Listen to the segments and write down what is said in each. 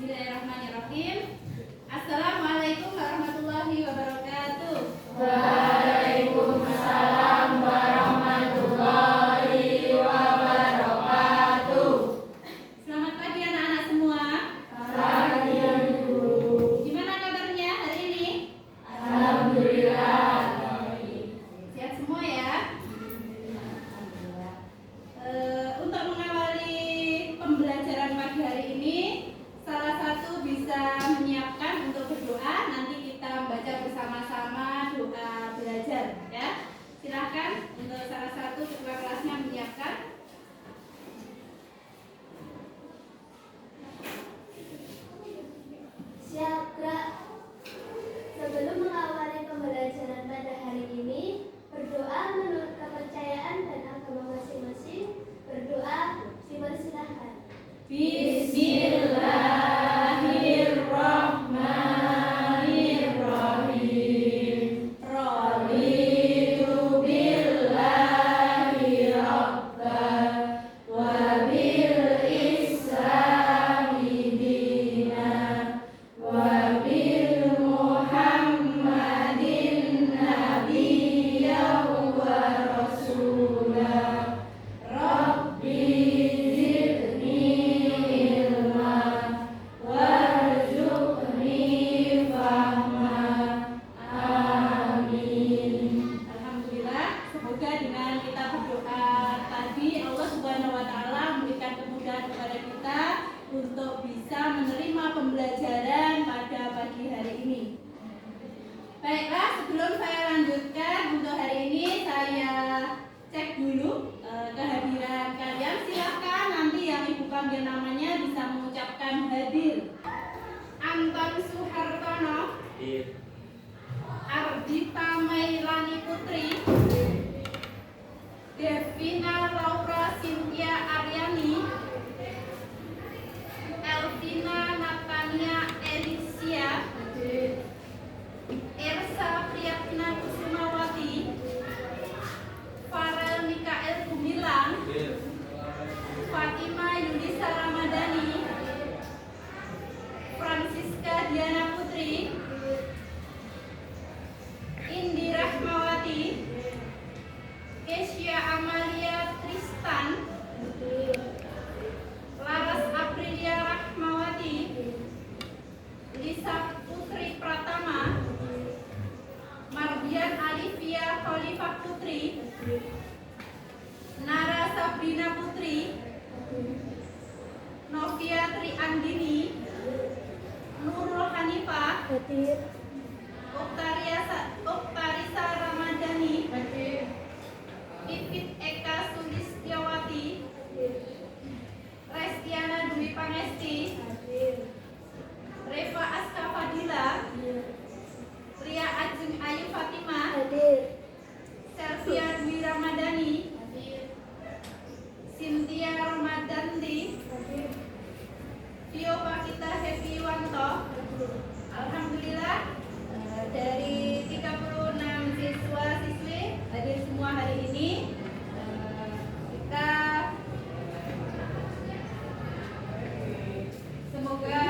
Bismillahirrahmanirrahim. Assalamualaikum warahmatullahi wabarakatuh. Waalaikumsalam warahmatullahi wabarakatuh. Selamat pagi anak-anak semua. Pagi Guru. Gimana kabarnya hari ini? Alhamdulillah. Sehat semua ya. Untuk mengawali pembelajaran pagi hari ini, salah satu bisa menyiapkan untuk berdoa. Nanti kita membaca bersama-sama doa belajar ya. Silahkan untuk salah satu ketua kelasnya menyiapkan. Siap, Kak. Sebelum mengawali pembelajaran pada hari ini, berdoa menurut kepercayaan dan agama masing-masing. Berdoa, dipersilahkan. Bismillahirrahmanirrahim. Raditu billahi rabban wa bil islami dinan wa bil muhammadin nabiyyan wa rasulah. Rabbi zidni ilman warzuqni fahman. Amin. Alhamdulillah, semoga dengan kita berdoa tadi Allah Subhanahu wa taala memberikan kemudahan kepada kita untuk bisa menerima pembelajaran pada pagi hari ini. Baiklah, sebelum saya lanjutkan untuk hari ini saya cek dulu kehadiran kalian. Silakan nanti yang ibu panggil namanya bisa mengucapkan hadir. Anton Suhartono, Ardita Mailani Putri, Devina Laura Cynthia Aryani, Elvina Natania Elisia, Ersa Priyatna Kusumawati, Farel Mikael Gumilang, Fatima Yudhisa Ramadhani, Francisca Diana Putri, Indi Rahmawati, Kesya Amalia Tristan, Laras Aprilia Rahmawati, Lisa Putri Pratama, Mardian Alivia Khalifah Putri, Nara Sabrina Putri, Novia Tri Andini, Nurul Hanifah, Oktarisa Ramadhani, Pipit Eka Sulistyawati, Restiana Dwi Pangesti, Reva Aska Fadila, Ria Ajeng Ayu Fatimah, Selvia Dwi Ramadhani, Cynthia Ramadhanti, Tio Pakita Happy Wanto. Alhamdulillah dari 36 siswa siswi hadir semua hari ini. Kita semoga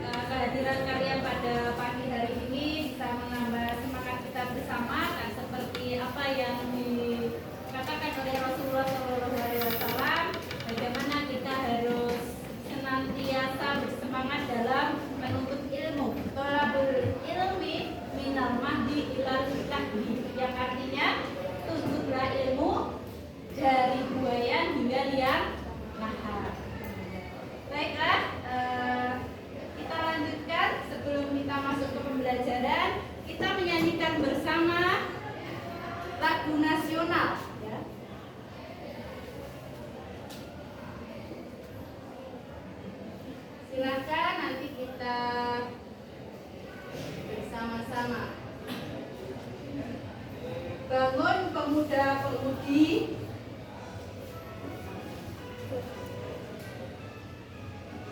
kehadiran kalian pada pagi hari ini bisa menambah semangat kita bersama, dan seperti apa yang dikatakan oleh Rasulullah SAW, bagaimana kita harus senantiasa bersemangat dalam menuntut ilmu. Thalabul ilmi minal mahdi ilal lahdi, yang artinya tuntutlah ilmu dari buayan hingga liang lahat. Baiklah, kita lanjutkan. Sebelum kita masuk ke pembelajaran, kita menyanyikan bersama lagu nasional ya. Silakan nanti kita bersama-sama. Bangun pemuda-pemudi,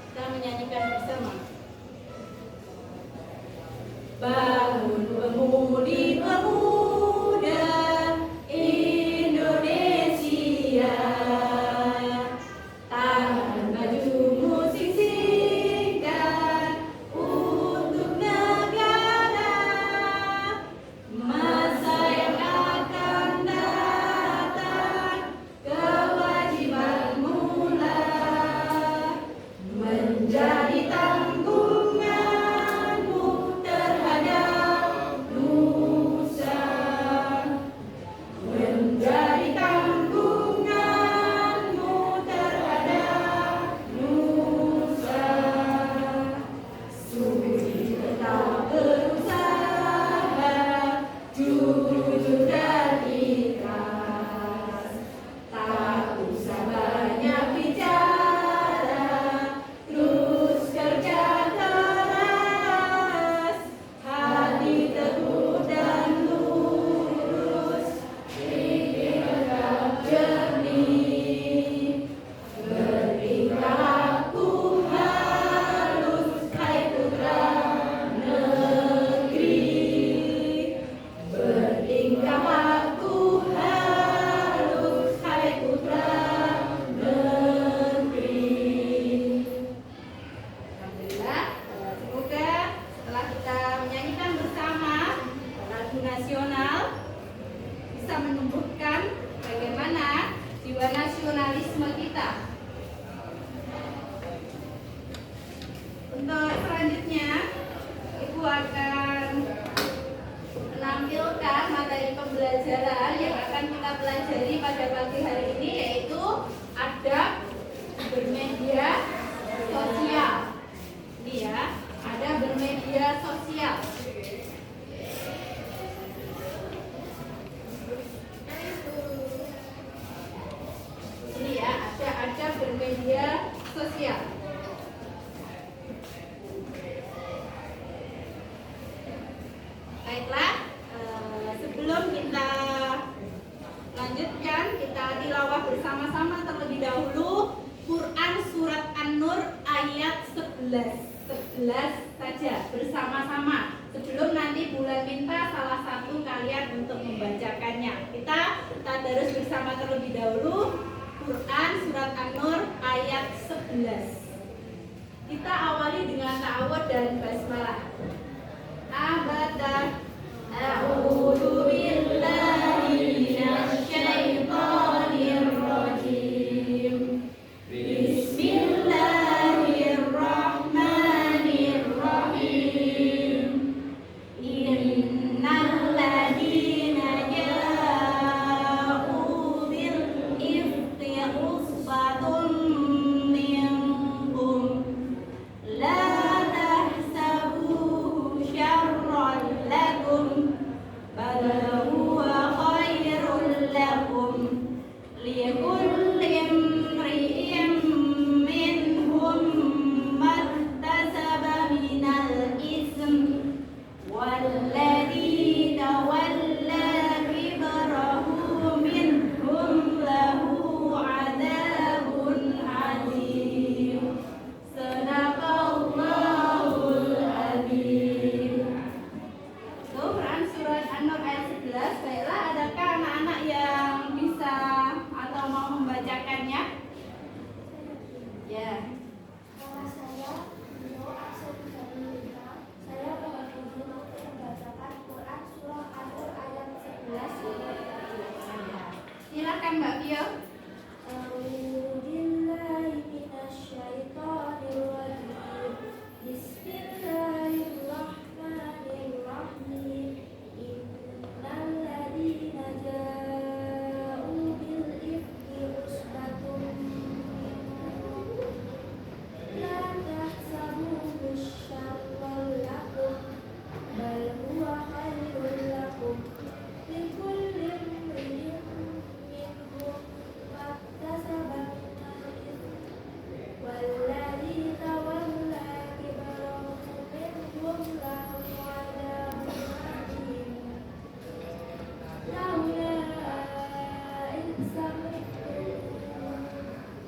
kita menyanyikan bersama. Bangun pemudi-pemuda Indonesia, tahan bajumu sing-singkan, sosial bisa menumbuhkan bagaimana jiwa nasionalisme kita. Untuk selanjutnya, Ibu akan menampilkan materi pembelajaran yang akan kita pelajari pada pagi hari ini, yaitu adab bermedia sosial. Ini ya, ada bermedia sosial. Ini ya, ada adab bermedia sosial. Baiklah, sebelum kita lanjutkan, kita tilawah bersama-sama terlebih dahulu Quran Surat An-Nur ayat 11 saja bersama-sama. Sebelum nanti Bulan minta salah satu kalian untuk membacakannya. Kita tadarus bersama terlebih dahulu Quran Surat An-Nur ayat 11. Kita awali dengan ta'awud dan basmalah. Abadah. A'udzu billahi minasy syaithanir rajim. Bismillahirrahmanirrahim. Innal ladzina ja'u bil ifki usbatun minkum la tahsabuhu syarran lakum bal huwa khairun lakum likulli imri'in minhum maktasaba minal ism walladzi tawalla kibrahu minhum lahu adzabun adzim. Sadaqallahul adzim. Quran Surat An-Nur ayat 11. Baiklah, adakah anak-anak yang bisa atau mau membacakannya? Ya. Nama saya Nino Aksel Jamilita. Saya berhasil membacakan Quran Surah An-Nur ayat 11. Silakan Mbak Vio. A'udzubillahi minasyaitonirrajim. Bismillahirrahmanirrahim. Innal ladzina ja'u bil ifki usbatun minkum la tahsabuhu syarran lakum bal huwa khairun lakum likulli imri'in minhum maktasaba minal itsmi walladzi tawalla kibrahu minhum lahu adzabun adzim. Laula in sami'tum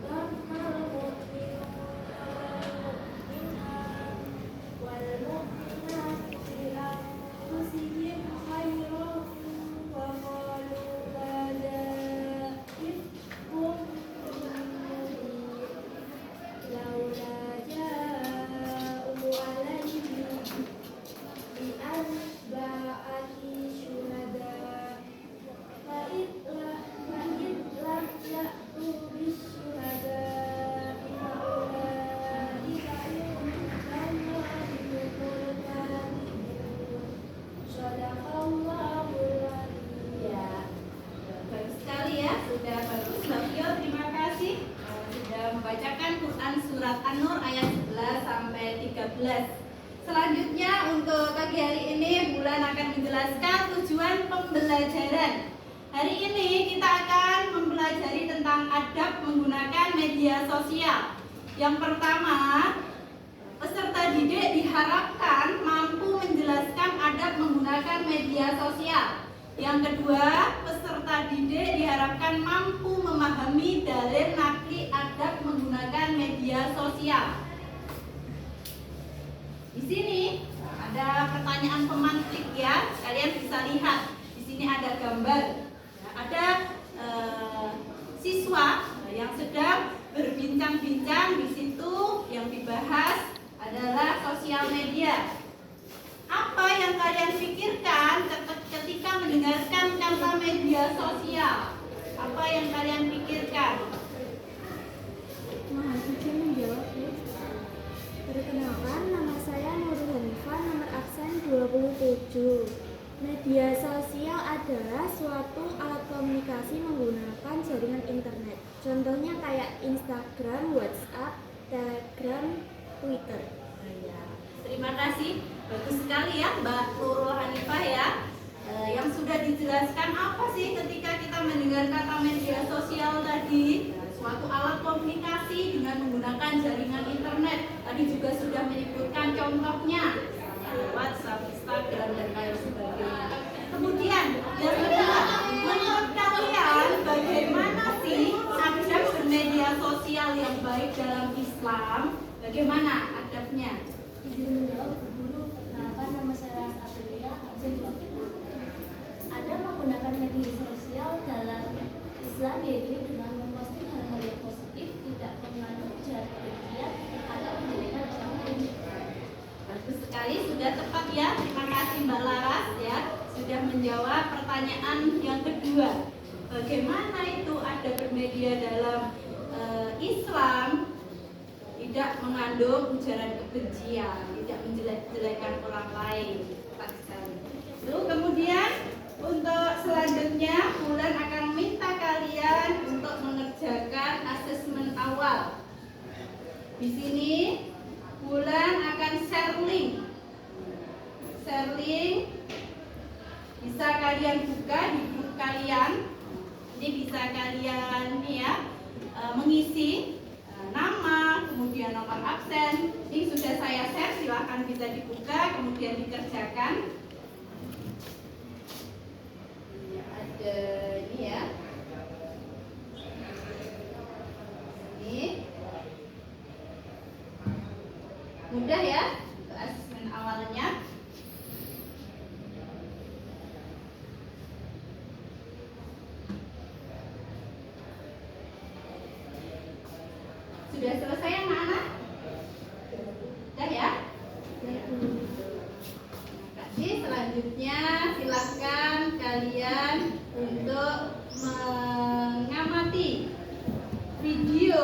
dhammal mu'minat wal mu'minat fi anfusihim khairan wa qalu hadza ifkum mubin. Laula ja'u alaihi bi arba'ati syuhada fa idlah ya'tu bis syuhada fa ulaika indallahi humul kadhibun. Shadaqallahul adzim. Ya. Bagus sekali ya, sudah bagus Mbak Vio, terima kasih sudah membacakan Quran Surat An-Nur ayat 11 sampai 13. Selanjutnya untuk pagi hari ini Bulan akan menjelaskan tujuan pembelajaran. Hari ini kita akan mempelajari tentang adab menggunakan media sosial. Yang pertama, peserta didik diharapkan mampu menjelaskan adab menggunakan media sosial. Yang kedua, peserta didik diharapkan mampu memahami dalil nakli adab menggunakan media sosial. Di sini ada pertanyaan pemantik ya, kalian bisa lihat. Di sini ada gambar, ada siswa yang sedang berbincang-bincang. Di situ yang dibahas adalah sosial media. Apa yang kalian pikirkan ketika mendengarkan kata media sosial? Apa yang kalian pikirkan? Mahasiswa menjawab, perkenalkan, nama saya Nurul Hanifah, nomor absen 27. Media sosial adalah suatu alat komunikasi menggunakan jaringan internet. Contohnya kayak Instagram, WhatsApp, Telegram, Twitter. Ya, terima kasih. Bagus sekali ya Mbak Nurul Hanifah ya. Yang sudah dijelaskan apa sih ketika kita mendengar kata media sosial tadi? Suatu alat komunikasi dengan menggunakan jaringan internet. Tadi juga sudah menyebutkan contohnya. WhatsApp, Instagram, dan lain sebagainya. Kemudian yang kedua, menurut kalian bagaimana sih adab bermedia sosial yang baik dalam Islam? Bagaimana adabnya? Izin menjawab, guru. Kenalkan, nama saya Aprilia, absen 20. Ada menggunakan media sosial dalam Islam yaitu dengan memposting hal-hal yang positif, tidak mengandung ujaran kebencian atau menjelekan orang lain. Bagus sekali, sudah tepat ya. Terima kasih Mbak Laras ya, sudah menjawab pertanyaan yang kedua. Bagaimana itu ada bermedia dalam Islam tidak mengandung ujaran kebencian, tidak menjelek-jelekan orang lain. Tepat sekali. Lalu kemudian untuk selanjutnya Bulan akan minta kalian untuk mengerjakan asesmen awal. Di sini Bulan akan share link. Bisa kalian buka di grup kalian. Ini bisa kalian mengisi nama, kemudian nomor absen. Ini sudah saya share, silahkan bisa dibuka, kemudian dikerjakan. Ada ini ya. Ini mudah ya untuk asesmen awalnya. Sudah selesai anak-anak? Sudah ya? Kasih selanjutnya silakan kalian untuk mengamati video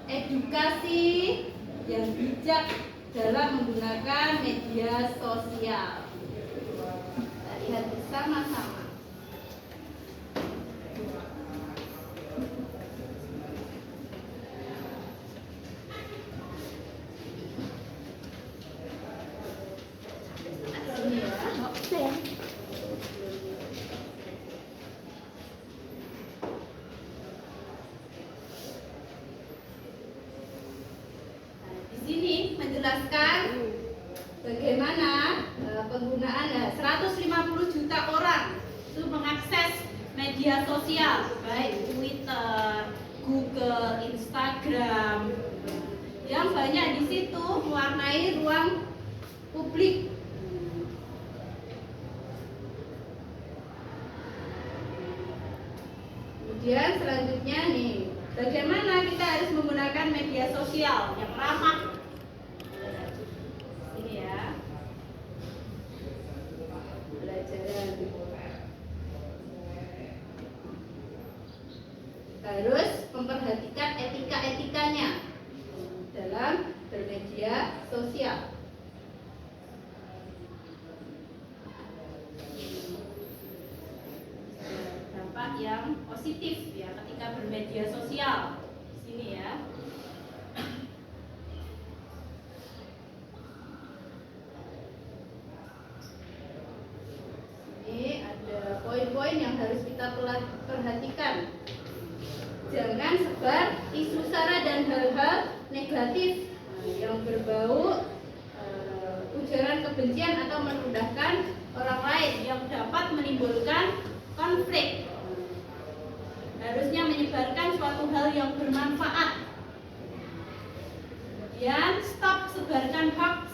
edukasi yang bijak dalam menggunakan media sosial. Kita lihat bersama-sama. Menjelaskan bagaimana penggunaan 150 juta orang itu mengakses media sosial, baik Twitter, Google, Instagram, yang banyak di situ mewarnai ruang publik. Kemudian selanjutnya nih, bagaimana kita harus menggunakan media sosial yang ramah. Harus memperhatikan etika-etikanya dalam bermedia sosial. Dampak yang positif ya ketika bermedia sosial. Di sini ya. Ini ada poin-poin yang harus kita perhatikan. Jangan sebar isu sara dan hal-hal negatif yang berbau ujaran kebencian atau merendahkan orang lain yang dapat menimbulkan konflik. Harusnya menyebarkan suatu hal yang bermanfaat. Kemudian stop sebarkan hoax.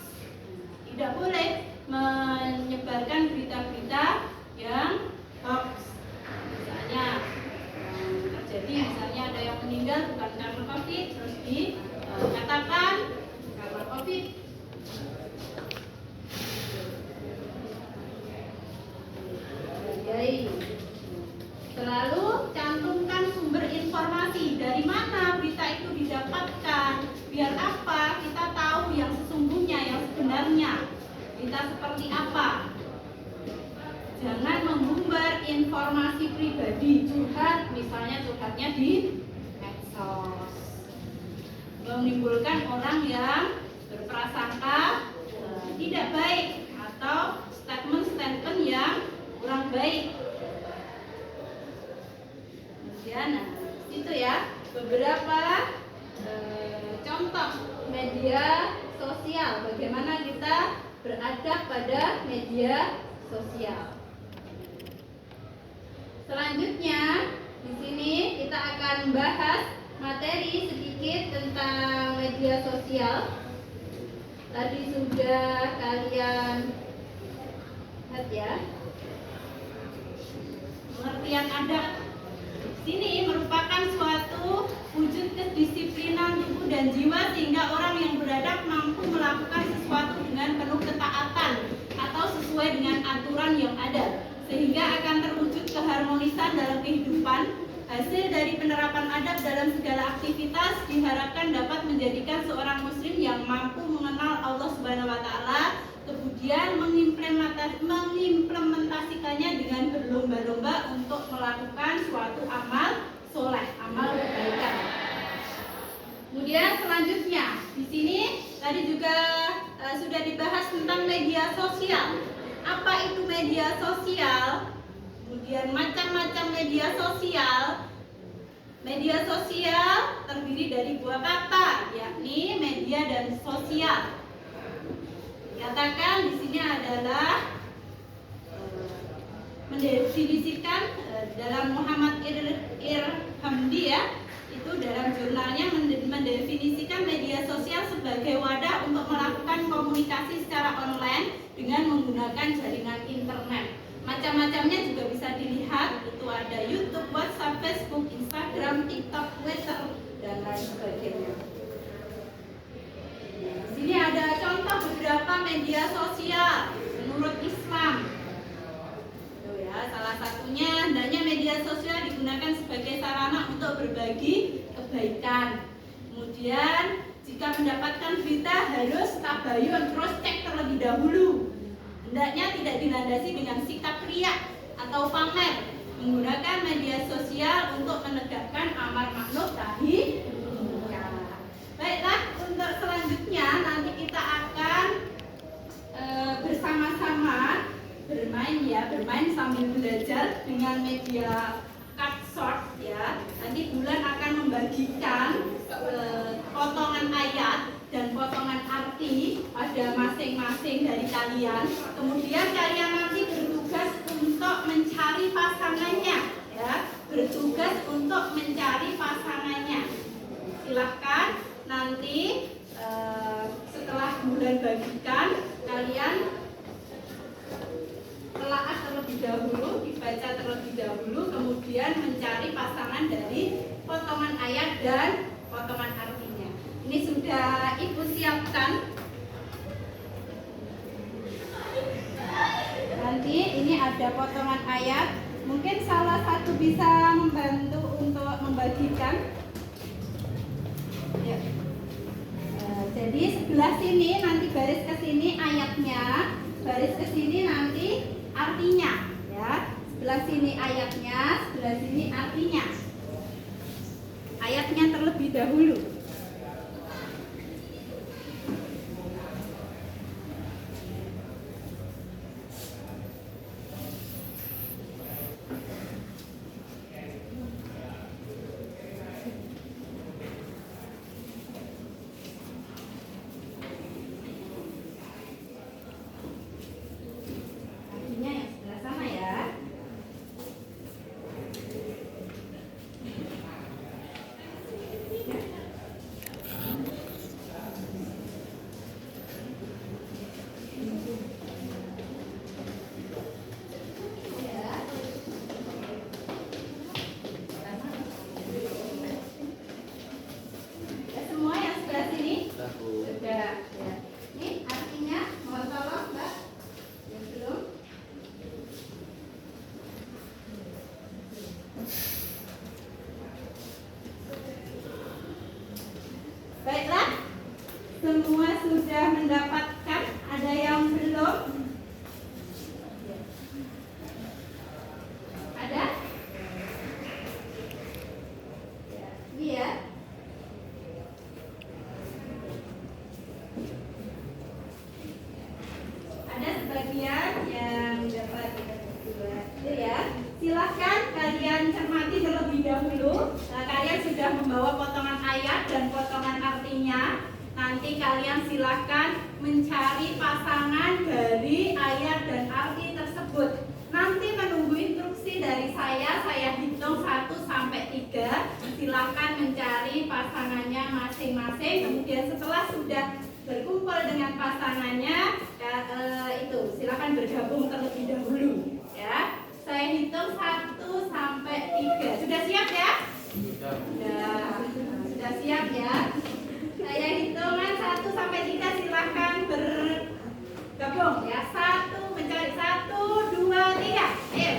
Tidak boleh menyebarkan berita-berita yang hoax. Misalnya misalnya ada yang meninggal bukan karena COVID, terus dikatakan karena COVID. seperti apa. Jangan mengumbar informasi pribadi, curhat, misalnya curhatnya di medsos, menimbulkan orang yang berprasangka tidak baik atau statement-statement yang kurang baik. Kemudian, itu ya beberapa contoh media sosial, bagaimana kita beradab pada media sosial. Selanjutnya, di sini kita akan bahas materi sedikit tentang media sosial. Tadi sudah kalian lihat ya. Pengertian adab sini merupakan suatu wujud kedisiplinan tubuh dan jiwa sehingga orang yang beradab mampu melakukan sesuatu dengan penuh ketaatan atau sesuai dengan aturan yang ada, sehingga akan terwujud keharmonisan dalam kehidupan. Hasil dari penerapan adab dalam segala aktivitas diharapkan dapat menjadikan seorang muslim yang mampu mengenal Allah Subhanahu wa taala, kemudian mengimplementasikannya dengan berlomba-lomba untuk melakukan suatu amal soleh, amal kebaikan. Kemudian selanjutnya di sini tadi juga sudah dibahas tentang media sosial. Apa itu media sosial? Kemudian macam-macam media sosial. Media sosial terdiri dari dua kata, yakni media dan sosial. Dikatakan di sini adalah mendefinisikan dalam Muhammad Irhamdi ya, itu dalam jurnalnya mendefinisikan media sosial sebagai wadah untuk melakukan komunikasi secara online dengan menggunakan jaringan internet. Macam-macamnya juga bisa dilihat, itu ada YouTube, WhatsApp, Facebook, Instagram, TikTok, Twitter, dan lain sebagainya. Di sini ada contoh beberapa media sosial menurut Islam. Tuh ya, salah satunya hendaknya media sosial digunakan sebagai sarana untuk berbagi kebaikan. Kemudian jika mendapatkan berita harus tabayun, cross check terlebih dahulu. Hendaknya tidak dilandasi dengan sikap riya atau pamer. Menggunakan media sosial untuk menegakkan amar ma'ruf nahi munkar. Baiklah, untuk selanjutnya nanti kita akan bersama-sama bermain sambil belajar dengan media card short ya. Nanti Bulan akan membagikan potongan ayat dan potongan arti pada masing-masing dari kalian. Kemudian kalian nanti bertugas untuk mencari pasangannya ya. Bertugas untuk mencari pasangannya. Silahkan nanti setelah Bulan bagikan, kalian telaah terlebih dahulu, dibaca terlebih dahulu, kemudian mencari pasangan dari potongan ayat dan potongan artinya. Ini sudah Ibu siapkan. Nanti ini ada potongan ayat. Mungkin salah satu bisa membantu untuk membagikan. Ya. Jadi sebelah sini nanti baris ke sini ayatnya, baris ke sini nanti artinya. Ya. Sebelah sini ayatnya, sebelah sini artinya. Ayatnya terlebih dahulu. kalian sudah membawa potongan ayat dan potongan artinya, nanti kalian silakan mencari pasangan dari ayat dan arti tersebut. Nanti menunggu instruksi dari saya hitung 1 sampai 3. Silakan mencari pasangannya masing-masing. Kemudian setelah sudah berkumpul dengan pasangannya, itu silakan bergabung terlebih dahulu, ya. Saya hitung 1 sampai 3. Sudah siap ya? Sudah siap ya? Saya hitungan 1 sampai 3, silakan bergabung ya. 1, mencari 1, 2, 3. Ayo.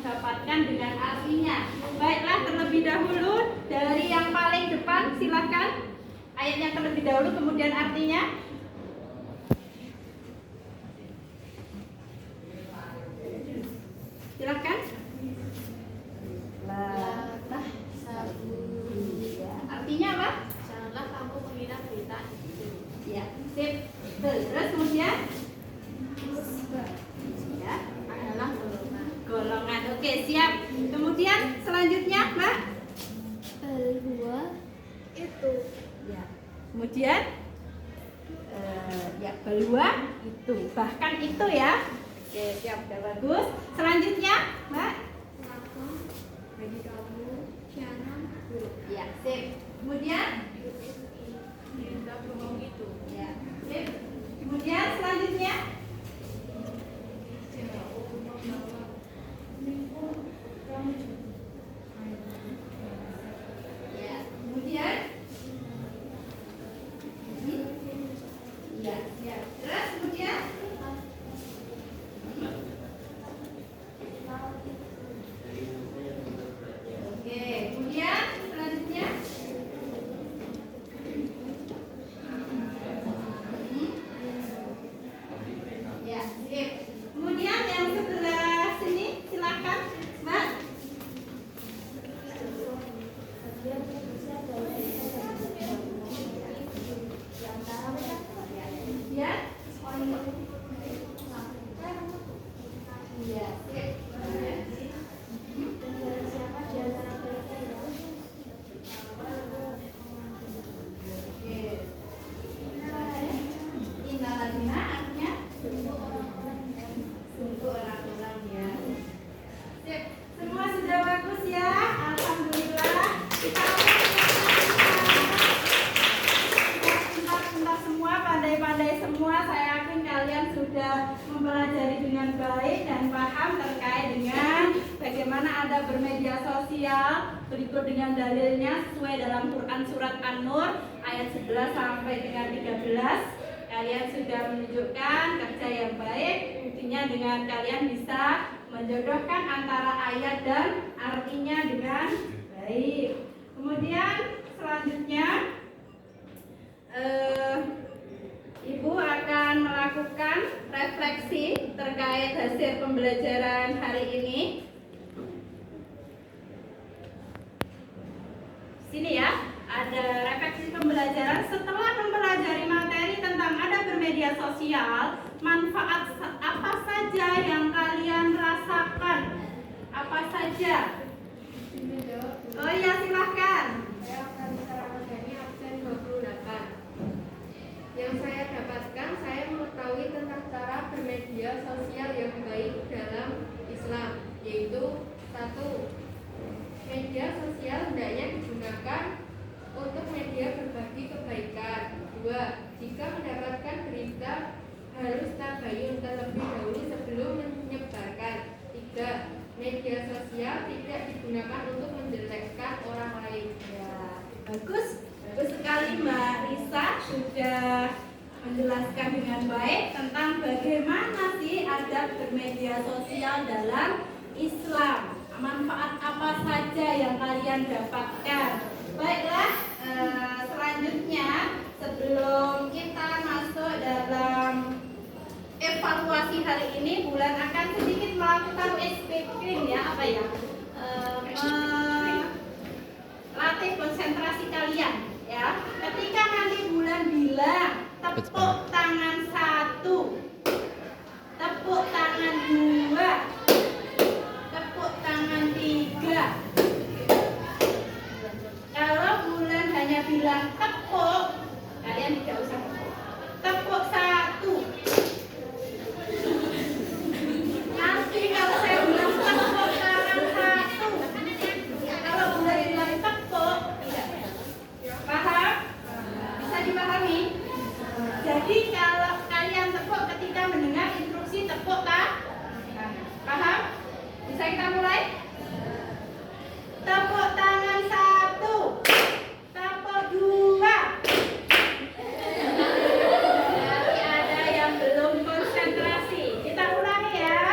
Dapatkan dengan artinya. Baiklah, terlebih dahulu dari yang paling depan, silakan ayatnya terlebih dahulu, kemudian artinya. Silakan. Latah sabu. Artinya apa? Janganlah kamu mengira berita itu. Ya, sip. Terus kemudian ya, Adalah golongan. Oke, siap. Kemudian selanjutnya, Mbak. Dua itu. Ya. Kemudian ya, peluang itu. Bahkan itu ya. Oke, siap, sudah bagus. Selanjutnya, Mbak. Maka bagi kamu jangan buruk. Ya, sip. Kemudian Tidak bohong itu. ya, sip. Kemudian selanjutnya ya, kemudian ya, ya. Terus kemudian oke, kemudian selanjutnya ya, sip. Kemudian yang sebelah sini silakan, Mbak. Ya. Iya, sip. Oke. Innaladzina artinya untuk orang-orang ya. Sip. Semua sudah bagus ya. Alhamdulillah. Kita pintar-pintar semua, pandai-pandai semua. Saya yakin kalian sudah mempelajari dengan baik dan paham terkait dengan bagaimana Anda bermedia sosial. Berikut dengan dalilnya sesuai dalam Quran surat An-Nur ayat 11 sampai dengan 13. Kalian sudah menunjukkan kerja yang baik. Buktinya dengan kalian bisa menjodohkan antara ayat dan artinya dengan baik. Kemudian selanjutnya Ibu akan melakukan refleksi terkait hasil pembelajaran hari ini. Sini ya, ada refleksi pembelajaran setelah mempelajari materi tentang ada bermedia sosial. Manfaat apa saja yang kalian rasakan? Apa saja? Oh iya, silahkan. Saya akan secara materi absen 28. Yang saya dapatkan, saya mengetahui harus tabayun terlebih dahulu sebelum menyebarkan. 3. Media sosial tidak digunakan untuk menjelekkan orang lain. Ya, bagus sekali Mbak Risa sudah menjelaskan dengan baik tentang bagaimana sih adab bermedia sosial dalam Islam. Manfaat apa saja yang kalian dapatkan? Baiklah, selanjutnya sebelum kita masuk dalam evaluasi hari ini, Bulan akan sedikit melakukan speaking ya, melatih konsentrasi kalian ya. Ketika nanti Bulan bilang tepuk tangan 1, tepuk tangan 2, tepuk tangan 3. Kalau Bulan hanya bilang tepuk, kalian tidak usah tepuk. Tepuk 1. Nanti kalau saya bilang tepuk tangan 1, kalau Bulan bilang tepuk, tidak. Paham? Bisa dipahami? Jadi kalau kalian tepuk ketika mendengar instruksi tepuk tangan. Paham? Bisa kita mulai? Tepuk tangan 1, tepuk 2. Tapi ada yang belum konsentrasi. Kita ulangi ya.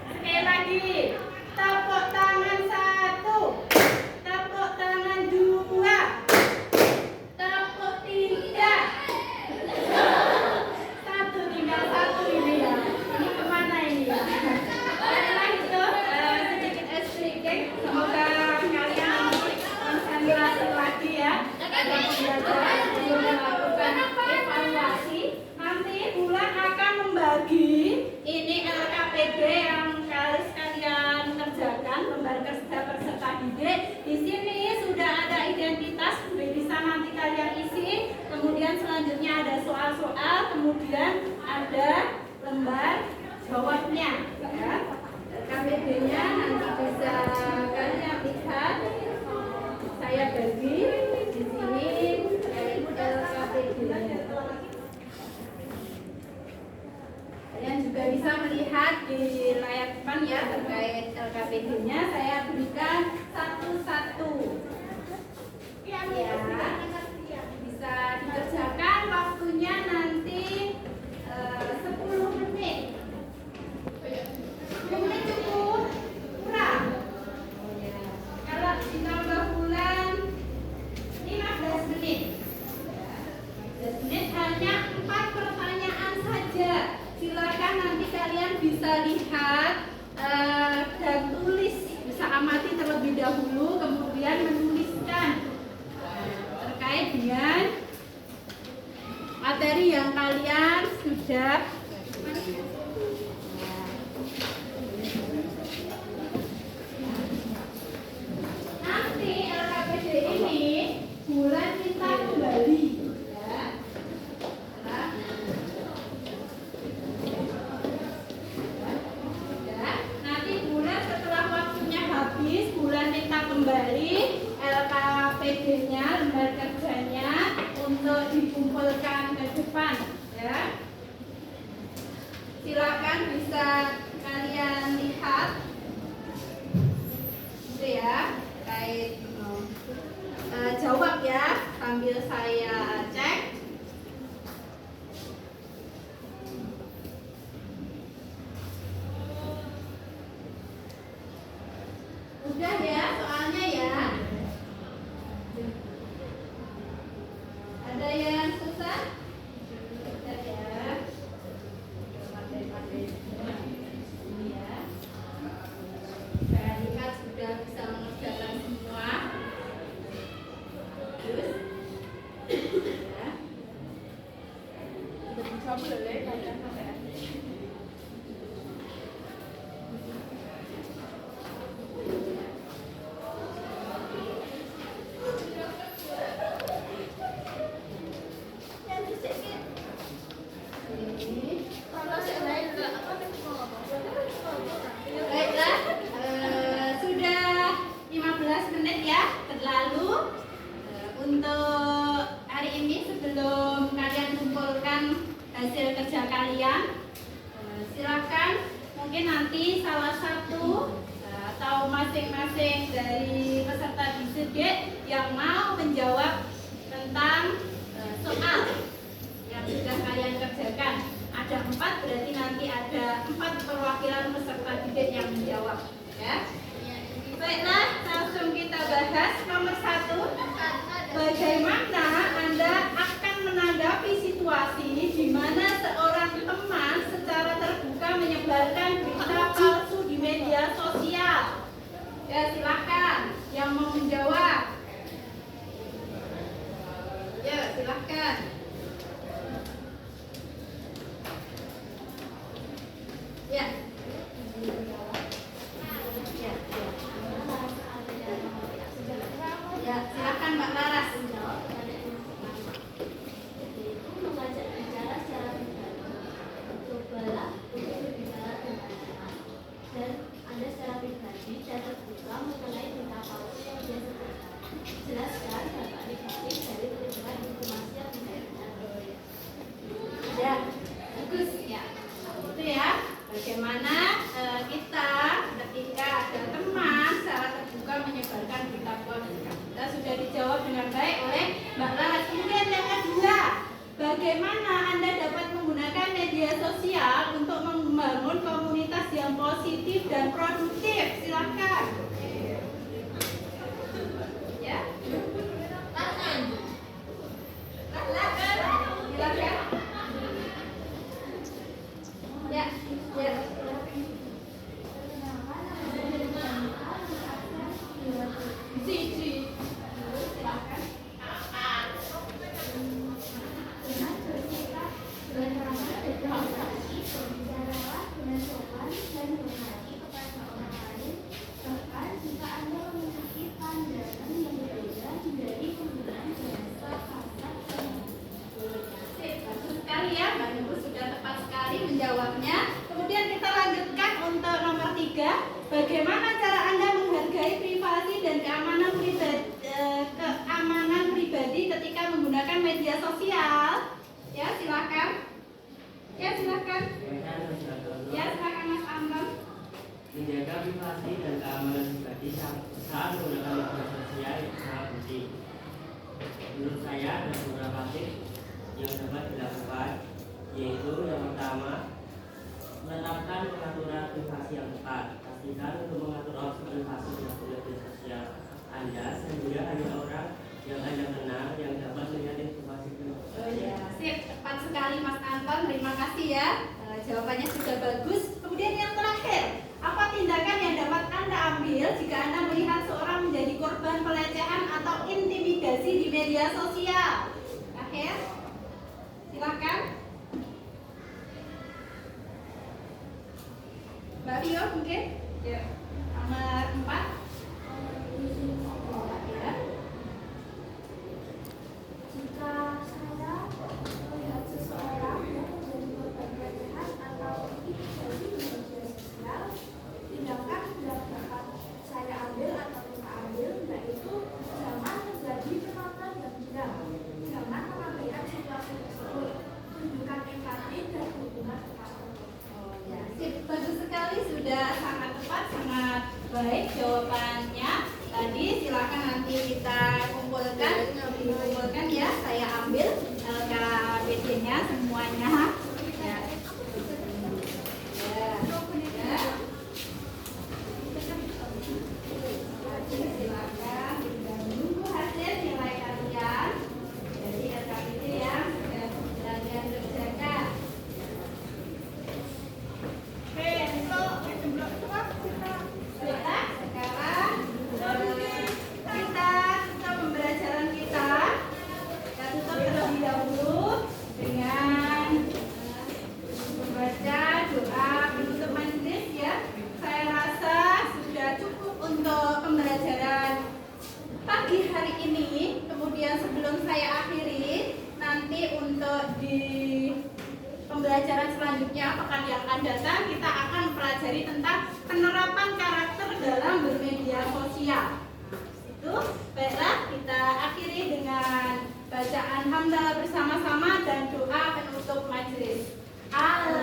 Sekali lagi. Tepuk tangan 1, tepuk tangan 2, tepuk 3. Tinggal satu ini ya. Ini kemana ini ya? Baiklah itu sedikit speaking. Semoga kalian konsentrasi lagi ya. Ada pembelajaran sebelum melakukan evaluasi. Nanti Bulan akan membagi ini LKPD yang kalian kerjakan, lembar kerja peserta didik. Di sini sudah ada identitas, bisa nanti kalian isi. Kemudian selanjutnya ada soal-soal, kemudian ada lembar jawabnya. Ya. LKPD-nya nanti bisa kalian lihat. Saya bagi di sini yaitu LKPD-nya. Kalian juga bisa melihat di layar depan ya terkait LKPD-nya. Saya berikan satu-satu. Ya, bisa dikerjakan, waktunya nanti 10 menit. 10 menit cukup? Kurang? Kalau ditambah Bulan 15 menit. 15 menit hanya 4 pertanyaan saja. Silakan nanti kalian bisa lihat dan tulis, bisa amati terlebih dahulu, kemudian menuliskan terkait dengan materi yang kalian sudah nanti LKPD ini Bulan minta kembali ya. Nanti Bulan setelah waktunya habis, Bulan minta kembali LKPD-nya, lembar kerjanya untuk dikumpulkan ke depan ya. Silakan bisa kalian lihat itu ya, terkait jawab ya sambil saya cek. Udah ya soalnya ya. Ada yang susah? Sudah ya. Pandai-pandai ini ya. Saya lihat sudah bisa mengerjakan semua. Terus ya. Udah bisa boleh kalian sampai baiklah, sudah 15 menit ya berlalu. Untuk hari ini sebelum kalian kumpulkan hasil kerja kalian. Silakan mungkin nanti salah satu atau masing-masing dari peserta didik yang mau menjawab tentang soal yang sudah kalian kerjakan. Ada 4, berarti nanti ada 4 perwakilan peserta didik yang menjawab, ya. Baiklah, langsung kita bahas. Nomor 1, bagaimana Anda akan menanggapi situasi di mana seorang teman secara terbuka menyebarkan berita palsu di media sosial? Ya, silakan yang mau menjawab. Ya, silakan. Ya. Ya, silakan Mbak Laras. Mengajak bicara secara pribadi. Cobalah untuk berbicara dengan anak dan Anda secara pribadi dan terbuka mengenai berita palsu yang dia sebarkan. Jelaskan dampak negatif dari penyebaran informasi yang tidak benar. Ya, bagus ya. Itu ya. Bagaimana kita ketika ada teman secara terbuka menyebarkan berita palsu. Kita sudah dijawab dengan baik oleh Mbak Laras. Kemudian yang kedua, bagaimana Anda dapat menggunakan media sosial untuk membangun komunitas yang positif dan produktif? Silakan. Ya. Silakan. Ya, ya. Cici. Silakan. Bicaralah dengan sopan dan menghormati kepada orang lain. Bahkan jika Anda memiliki pandangan yang berbeda, hindari penggunaan bahasa kasar dan Sip, bagus sekali ya, Mbak Nurul sudah tepat sekali menjawabnya. Kemudian kita lanjutkan untuk nomor 3. Bagaimana cara Anda menghargai privasi dan keamanan pribadi ketika menggunakan media sosial? Ya, silakan. Ya, silakan. Ya, silakan Mas Anton. Menjaga privasi dan keamanan pribadi saat menggunakan media sosial itu sangat penting. Menurut saya ada beberapa tips yang dapat dilakukan, yaitu yang pertama, menetapkan pengaturan privasi yang tepat. Pastikan untuk mengatur opsi privasi di media sosial Anda sehingga hanya orang yang Anda kenal yang dapat melihat informasi pribadi. Oh ya, sip, tepat sekali Mas Anton. Terima kasih ya. Jawabannya sudah bagus. Kemudian yang terakhir, apa tindakan yang dapat Anda ambil jika Anda melihat seorang menjadi korban pelecehan atau intimidasi di media sosial? Akhir, silakan. Mbak Rio mungkin? Ya. Nomor 4. Ya. jika saya melihat seseorang yang menjadi korban pelecehan atau intimidasi di media sosial, tindakan yang dapat saya ambil atau kita ambil yaitu jangan menjadi penonton yang diam, jangan mengabaikan situasi tersebut, tunjukkan empati dan hubungan kepada Ya, sip, bagus sekali, sudah sangat tepat, sangat baik jawabannya. Tadi silakan nanti kita dikumpulkan ya. Saya ambil KBD-nya semuanya. Ya. Ya. Ya. Jadi silakan kita menunggu hasil nilai kalian. Jadi KBD yang sudah kalian kerjakan. Baiklah, sekarang kita tutup pembelajaran kita. Kita tutup terlebih dahulu dengan membaca doa penutup majelis ya. Saya rasa sudah cukup untuk pembelajaran pagi hari ini. Kemudian sebelum saya akhiri, nanti untuk di pembelajaran selanjutnya pekan yang akan datang kita akan pelajari tentang penerapan karakter dalam bermedia sosial. Itu baiklah, kita akhiri dengan bacaan hamdalah bersama-sama dan doa penutup majelis. Prancis. Allah